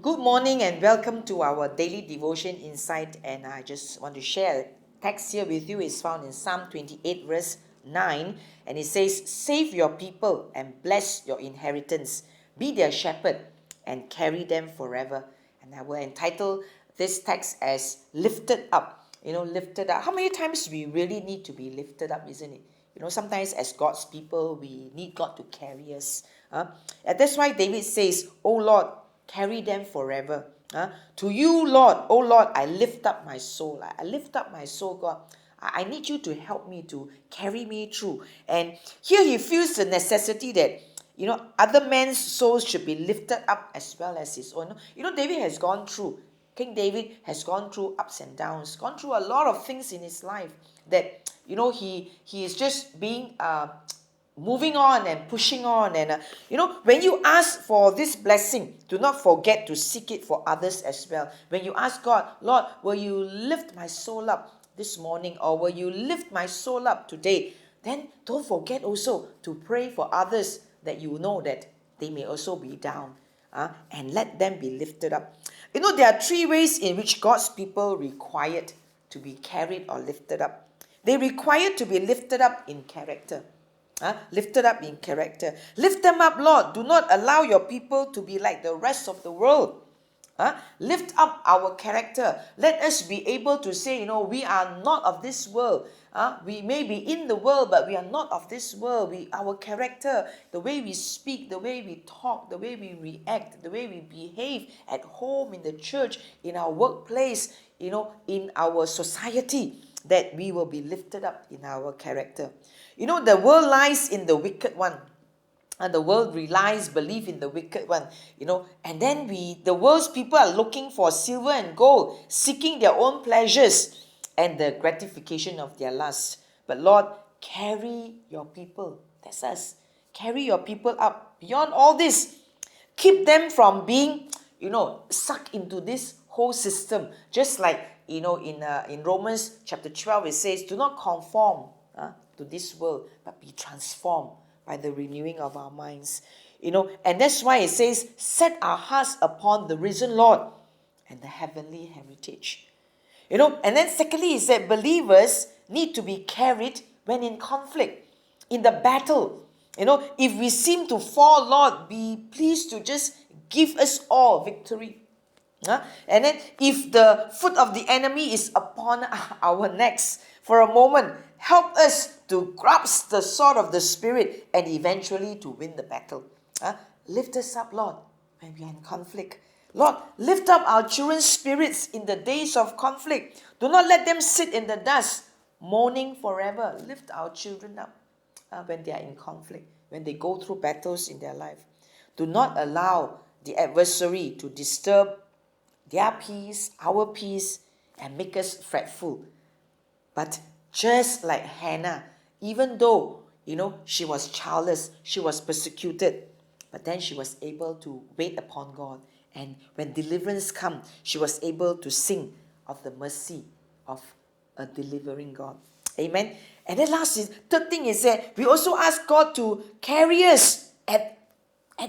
Good morning and welcome to our daily devotion insight. And I just want to share a text here with you. It's found in Psalm 28 verse 9. And it says, "Save your people and bless your inheritance. Be their shepherd and carry them forever." And I will entitle this text as lifted up. Lifted up. How many times we really need to be lifted up, isn't it? Sometimes as God's people, we need God to carry us. And that's why David says, "Oh Lord, carry them forever. To you, Lord, oh Lord, I lift up my soul. I lift up my soul, God. I need you to help me, to carry me through." And here he feels the necessity that, other men's souls should be lifted up as well as his own. David has gone through, King David has gone through ups and downs, gone through a lot of things in his life that, he is just being moving on and pushing on. And when you ask for this blessing, do not forget to seek it for others as well. When you ask God, "Lord, will you lift my soul up this morning, or will you lift my soul up today?" Then don't forget also to pray for others that you know that they may also be down, and let them be lifted up. There are three ways in which God's people required to be carried or lifted up. They require to be lifted up in character. Lifted up in character. Lift them up, Lord. Do not allow your people to be like the rest of the world. Lift up our character. Let us be able to say, we are not of this world. We may be in the world, but we are not of this world. Our character, the way we speak, the way we talk, the way we react, the way we behave at home, in the church, in our workplace, in our society, that we will be lifted up in our character. The world lies in the wicked one. And the world believe in the wicked one, and then the world's people are looking for silver and gold, seeking their own pleasures and the gratification of their lusts. But Lord, carry your people. That's us. Carry your people up beyond all this. Keep them from being, sucked into this whole system. Just like, in Romans chapter 12, it says, "Do not conform to this world, but be transformed by the renewing of our minds." And that's why it says, "Set our hearts upon the risen Lord and the heavenly heritage." And then secondly, it said believers need to be carried when in conflict, in the battle. If we seem to fall, Lord, be pleased to just give us all victory. And then if the foot of the enemy is upon our necks for a moment, help us to grasp the sword of the Spirit and eventually to win the battle. Lift us up, Lord, when we are in conflict. Lord, lift up our children's spirits in the days of conflict. Do not let them sit in the dust, mourning forever. Lift our children up when they are in conflict, when they go through battles in their life. Do not allow the adversary to disturb their peace, our peace, and make us fretful. But just like Hannah, even though, she was childless, she was persecuted, but then she was able to wait upon God. And when deliverance come, she was able to sing of the mercy of a delivering God. Amen. And then third thing is that we also ask God to carry us at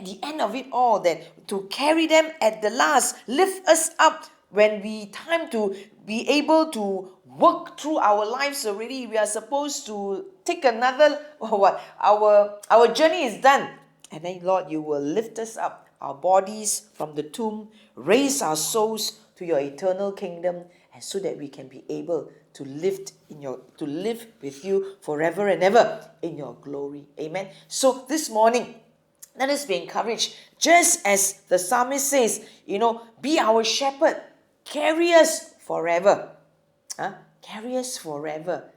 the end of it all, that to carry them at the last, lift us up when time to be able to work through our lives already. We are supposed to take another, our journey is done. And then, Lord, you will lift us up, our bodies from the tomb, raise our souls to your eternal kingdom, and so that we can be able to live with you forever and ever in your glory. Amen. So this morning, let us be encouraged. Just as the psalmist says, be our shepherd. Carry us forever. Carry us forever.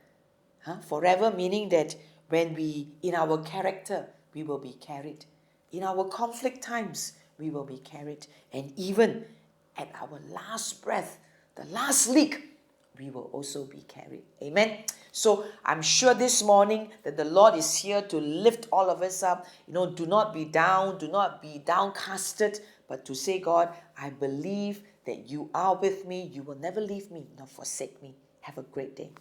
Forever meaning that when in our character, we will be carried. In our conflict times, we will be carried. And even at our last breath, the last leak, we will also be carried. Amen. So I'm sure this morning that the Lord is here to lift all of us up. Do not be down, do not be downcasted, but to say, "God, I believe that you are with me. You will never leave me nor forsake me." Have a great day.